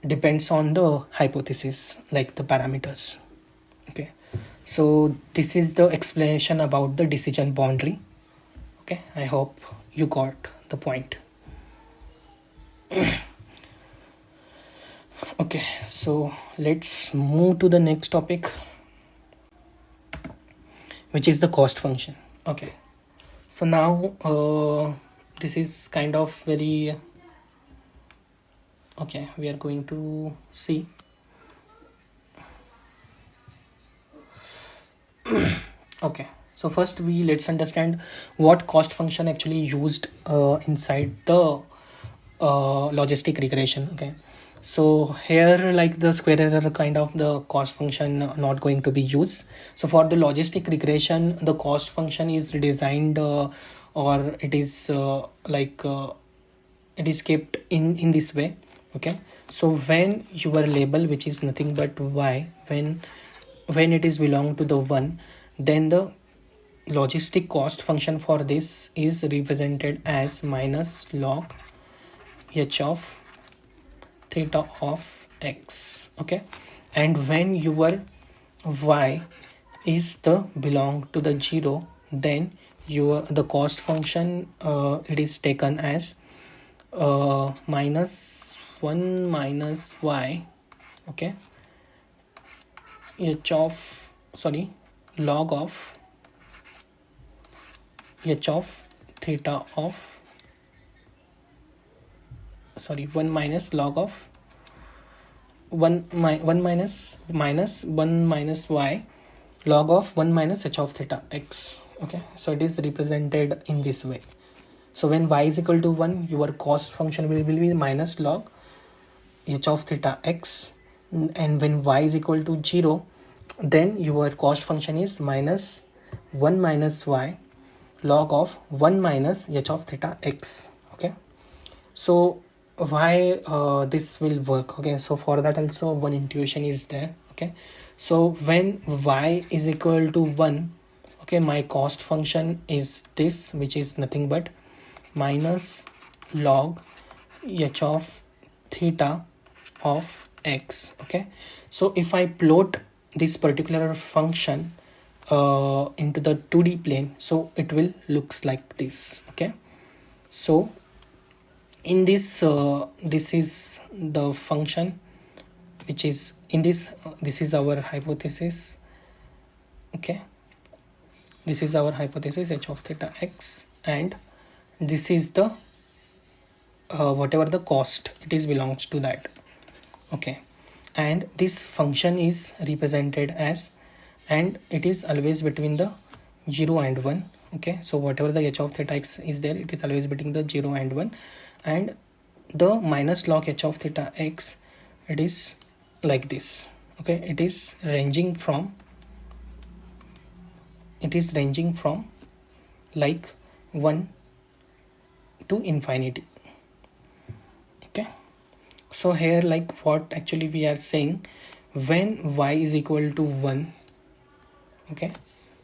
depends on the hypothesis, like the parameters. Okay, so this is the explanation about the decision boundary. Okay, I hope you got the point. Okay, so let's move to the next topic, which is the cost function. Okay, so now this is kind of very okay, we are going to see okay, so first let's understand what cost function actually used inside the logistic regression. Okay, so here like the square error kind of the cost function not going to be used. So for the logistic regression, the cost function is designed or it is it is kept in this way. Okay, so when your label, which is nothing but y, when it is belong to the 1, then the logistic cost function for this is represented as minus log h of theta of x. Okay, and when your y is the belong to the 0, then the cost function it is taken as minus 1 minus y, okay, log of h of theta of 1 minus log of 1 minus y log of 1 minus h of theta x. Okay, so it is represented in this way. So when y is equal to 1, your cost function will be minus log h of theta x, and when y is equal to 0, then your cost function is minus 1 minus y log of 1 minus h of theta x. Okay, so why this will work? Okay, so for that also one intuition is there. Okay, so when y is equal to 1, okay, my cost function is this, which is nothing but minus log h of theta of x. Okay, so if I plot this particular function into the 2D plane, so it will looks like this. Okay, so in this this is the function which is in this this is our hypothesis. Okay, This is our hypothesis h of theta x, and this is the whatever the cost it is belongs to that. Okay, and this function is represented as, and it is always between the 0 and 1. Okay, so whatever the h of theta x is there, it is always between the 0 and 1, and the minus log h of theta x, it is like this. Okay, it is ranging from like 1 to infinity. Okay, so here like what actually we are saying, when y is equal to 1, okay,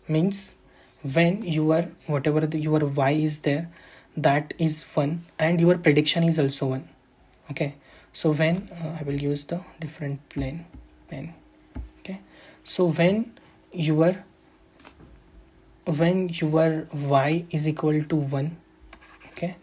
means when your whatever your y is there, that is 1, and your prediction is also 1. Okay, so when I will use the different pen. Okay, so when your y is equal to 1, okay,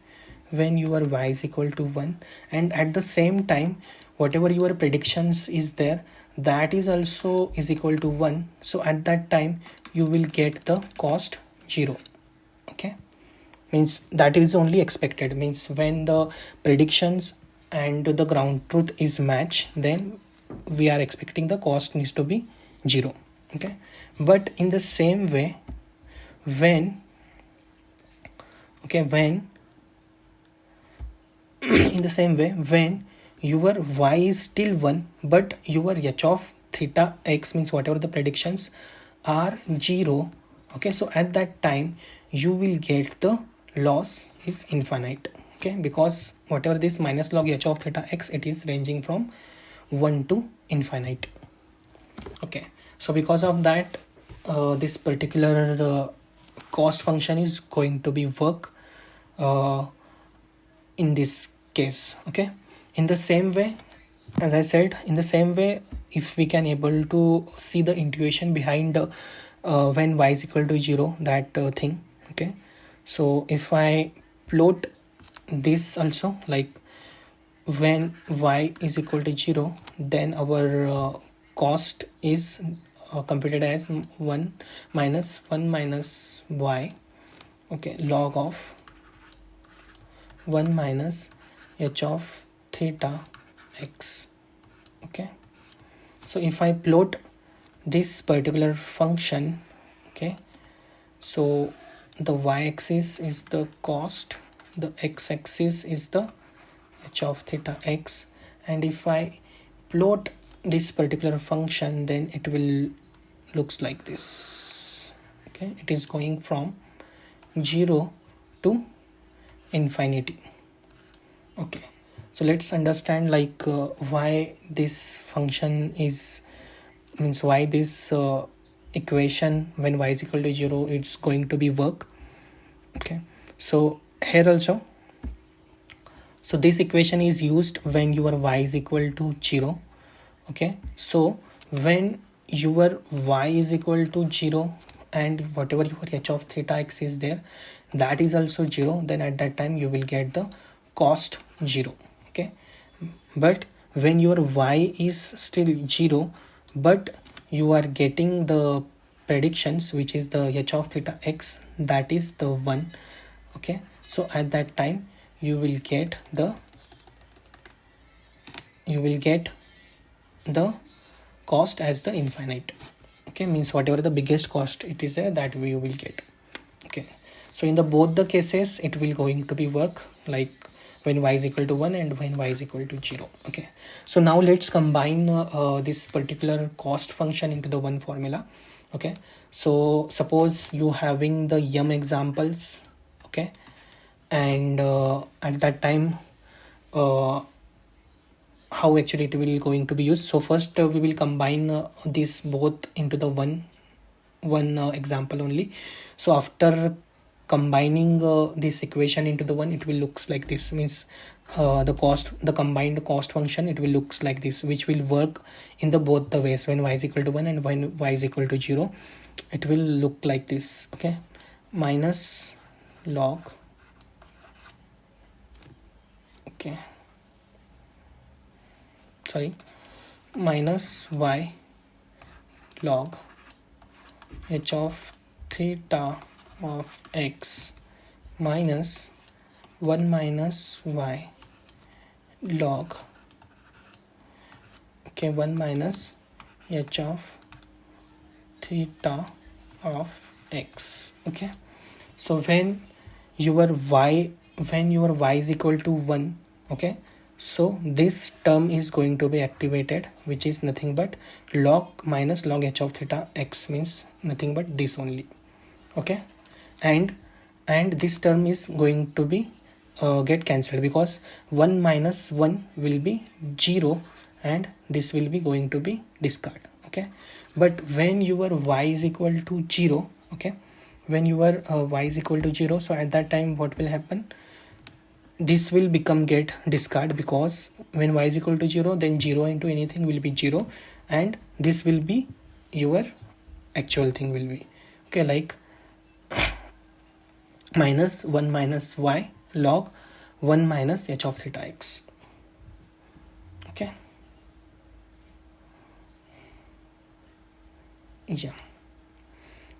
when your y is equal to 1, and at the same time whatever your predictions is there, that is also is equal to 1, so at that time you will get the cost 0. Okay, means that is only expected, means when the predictions and the ground truth is match, then we are expecting the cost needs to be 0. Okay, but in the same way, when in the same way, when your y is still 1 but your h of theta x, means whatever the predictions are 0, okay, so at that time you will get the loss is infinite. Okay, because whatever this minus log h of theta x, it is ranging from 1 to infinite. Okay, so because of that this particular cost function is going to be work in this case. Okay, in the same way, as I said, in the same way, if we can able to see the intuition behind when y is equal to 0, that thing. Okay, so if I plot this also, like when y is equal to 0, then our cost is computed as 1 minus y, okay, log of 1 minus h of theta x. Okay, so if I plot this particular function, okay, so the y-axis is the cost, the x-axis is the h of theta x, and if I plot this particular function, then it will looks like this. Okay, it is going from 0 to infinity. Okay, so let's understand like why this function is, means why this equation when y is equal to 0 it's going to be work. Okay, so here also, so this equation is used when your y is equal to 0. Okay, so when your y is equal to 0 and whatever your h of theta x is there, that is also 0, then at that time you will get the cost 0. Okay, but when your y is still 0 but you are getting the predictions, which is the h of theta x, that is the 1. Okay, so at that time you will get the cost as the infinite. Okay, means whatever the biggest cost it is there, that we will get. Okay, so in the both the cases it will going to be work like when y is equal to 1 and when y is equal to 0. Okay, so now let's combine this particular cost function into the one formula. Okay, so suppose you having the yum examples. Okay, and at that time how actually it will going to be used. So first we will combine this both into the one example only. So after combining this equation into the one, it will looks like this, means the combined cost function, it will looks like this, which will work in the both the ways, when y is equal to 1 and when y is equal to 0, it will look like this. Okay, minus log, okay, sorry, minus y log h of theta of x minus 1 minus y log 1 minus h of theta of x. So when your y is equal to 1, so this term is going to be activated, which is nothing but log minus log h of theta x, means nothing but this only. And this term is going to be get cancelled, because 1 minus 1 will be 0 and this will be going to be discard. But when your y is equal to 0, when your y is equal to 0, so at that time what will happen? This will become get discard, because when y is equal to 0, then 0 into anything will be 0, and this will be your actual thing will be like minus 1 minus y log 1 minus h of theta x.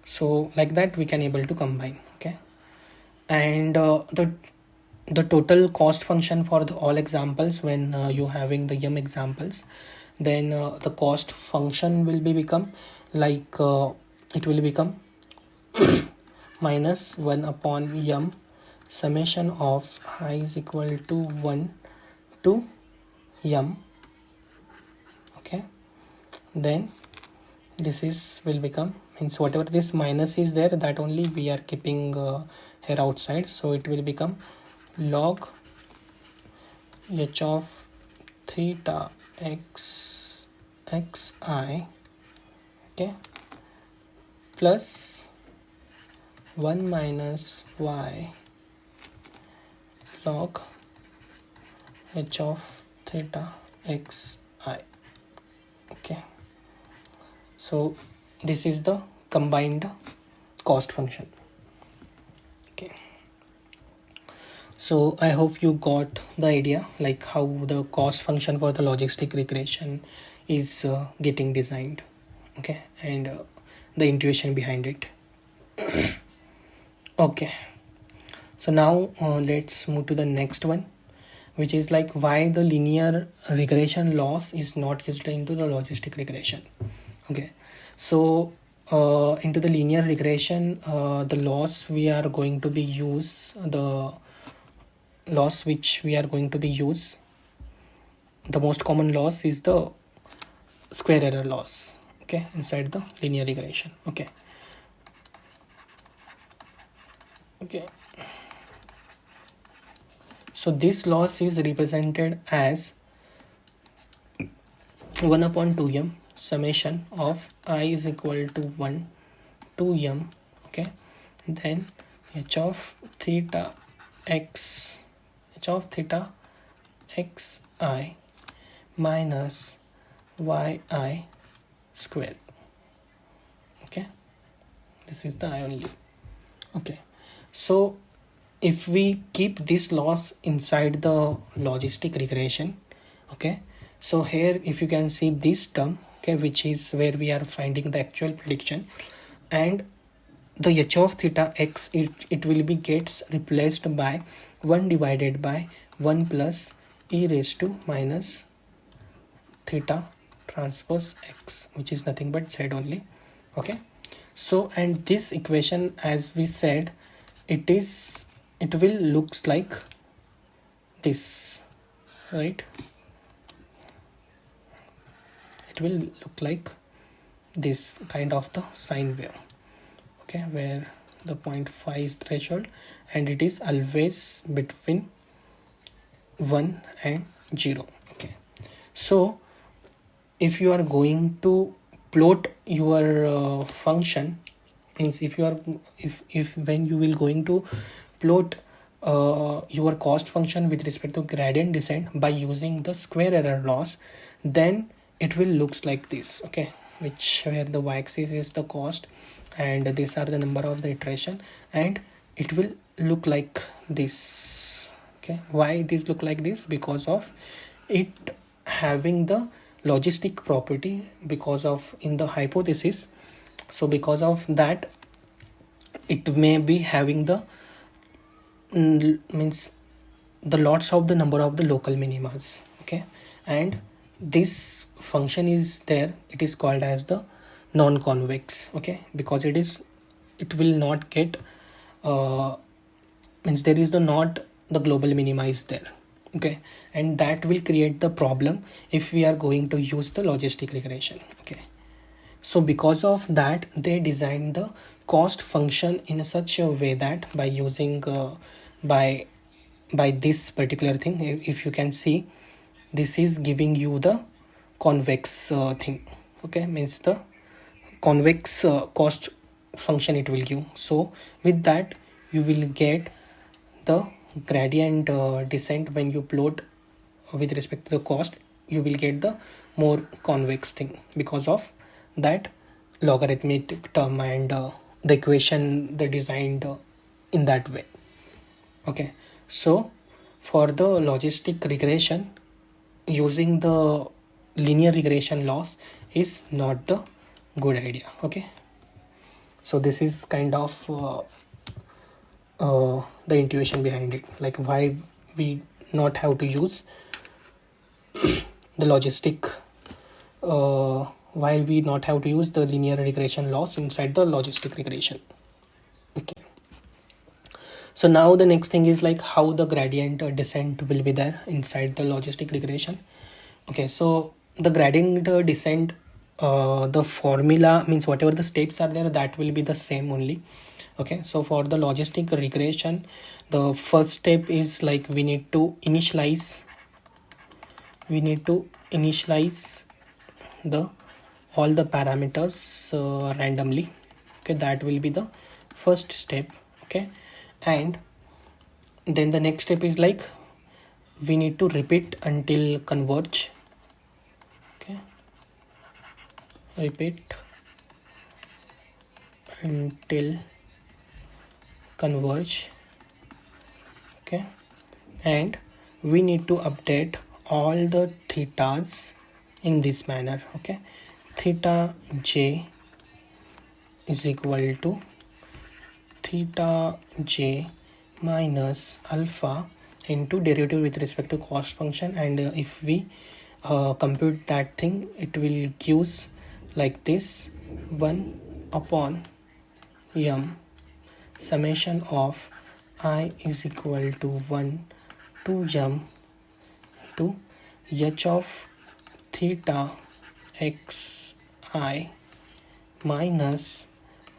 So like that we can able to combine. And the total cost function for the all examples, when you having the yum examples, then the cost function will be become like it will become minus 1 upon yum summation of I is equal to 1 to yum. Then this is will become, means whatever this minus is there, that only we are keeping here outside, so it will become log h of theta x xi plus 1 minus y log h of theta xi. So this is the combined cost function. So I hope you got the idea, like how the cost function for the logistic regression is getting designed, and the intuition behind it. So now let's move to the next one, which is like why the linear regression loss is not used into the logistic regression. So into the linear regression, the loss we are going to be use, the loss which we are going to be use, the most common loss is the square error loss, inside the linear regression. So this loss is represented as 1 upon 2m summation of I is equal to 1 to m, then h of theta xi minus yi square. This is the I only. So if we keep this loss inside the logistic regression, so here if you can see this term, which is where we are finding the actual prediction, and the h of theta x, it will be gets replaced by 1 divided by 1 plus e raised to minus theta transpose x, which is nothing but z only. So and this equation, as we said, it will looks like this, right? It will look like this kind of the sine wave, where the 0.5 is threshold and it is always between 1 and 0. So if you are going to plot your function, means if you are when you will going to plot your cost function with respect to gradient descent by using the square error loss, then it will looks like this, which where the y-axis is the cost and these are the number of the iteration, and it will look like this. Why it is look like this? Because of it having the logistic property, because of in the hypothesis. So because of that, it may be having the means the lots of the number of the local minimas. Okay, and this function is there, it is called as the non-convex. Okay, because it will not get means there is the not the global minima is there. Okay, and that will create the problem if we are going to use the logistic regression. Okay, so because of that they designed the cost function in such a way that by using by this particular thing, if you can see, this is giving you the convex thing. Okay, means the convex cost function it will give. So with that you will get the gradient descent. When you plot with respect to the cost, you will get the more convex thing because of that logarithmic term and the equation they designed in that way. Okay, so for the logistic regression, using the linear regression laws is not the good idea. Okay, so this is kind of the intuition behind it, like why we not have to use the logistic why we not have to use the linear regression laws inside the logistic regression. Okay, so now the next thing is like how the gradient descent will be there inside the logistic regression. Okay, so the gradient descent, the formula means whatever the steps are there, that will be the same only. Okay, so for the logistic regression, the first step is like we need to initialize the all the parameters randomly. Okay, that will be the first step. Okay, and then the next step is like we need to repeat until converge. Okay, repeat until converge. Okay, and we need to update all the thetas in this manner. Okay, theta j is equal to theta j minus alpha into derivative with respect to cost function, and if we compute that thing, it will gives like this: 1 upon m summation of I is equal to 1 to m to h of theta x I minus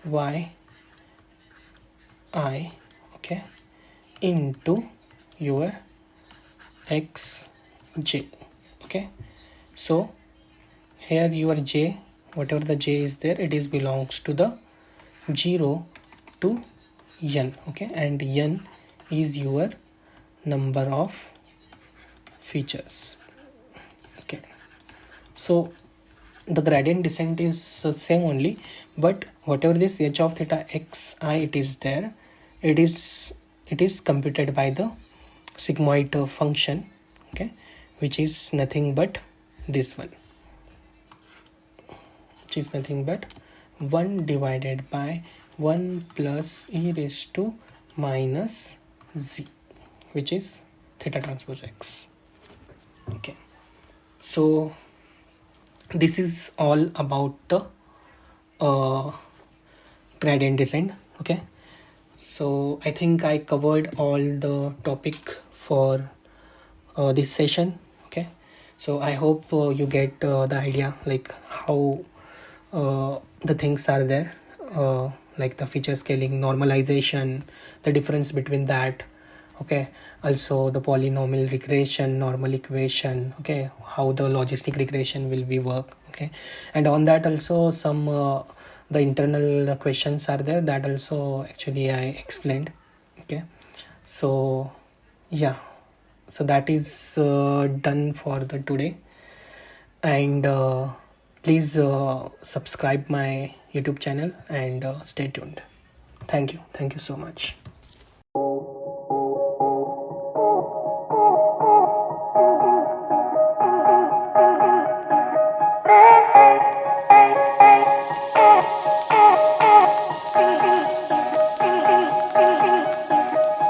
y I, okay, into your x j. Okay, so here your j, whatever the j is there, it is belongs to the 0 to n. Okay, and n is your number of features. Okay, so the gradient descent is same only, but whatever this h of theta x I it is there, it is computed by the sigmoid function. Okay, which is nothing but this one, which is nothing but 1 divided by 1 plus e raised to minus z, which is theta transpose x. Okay, so this is all about the gradient descent. Okay, so I think I covered all the topic for this session. Okay, so I hope you get the idea like how the things are there, like the feature scaling, normalization, the difference between that. Okay, also the polynomial regression, normal equation. Okay, how the logistic regression will be work. Okay, and on that also some the internal questions are there, that also actually I explained. Okay, so yeah, so that is done for the today, and please subscribe my YouTube channel and stay tuned. Thank you so much.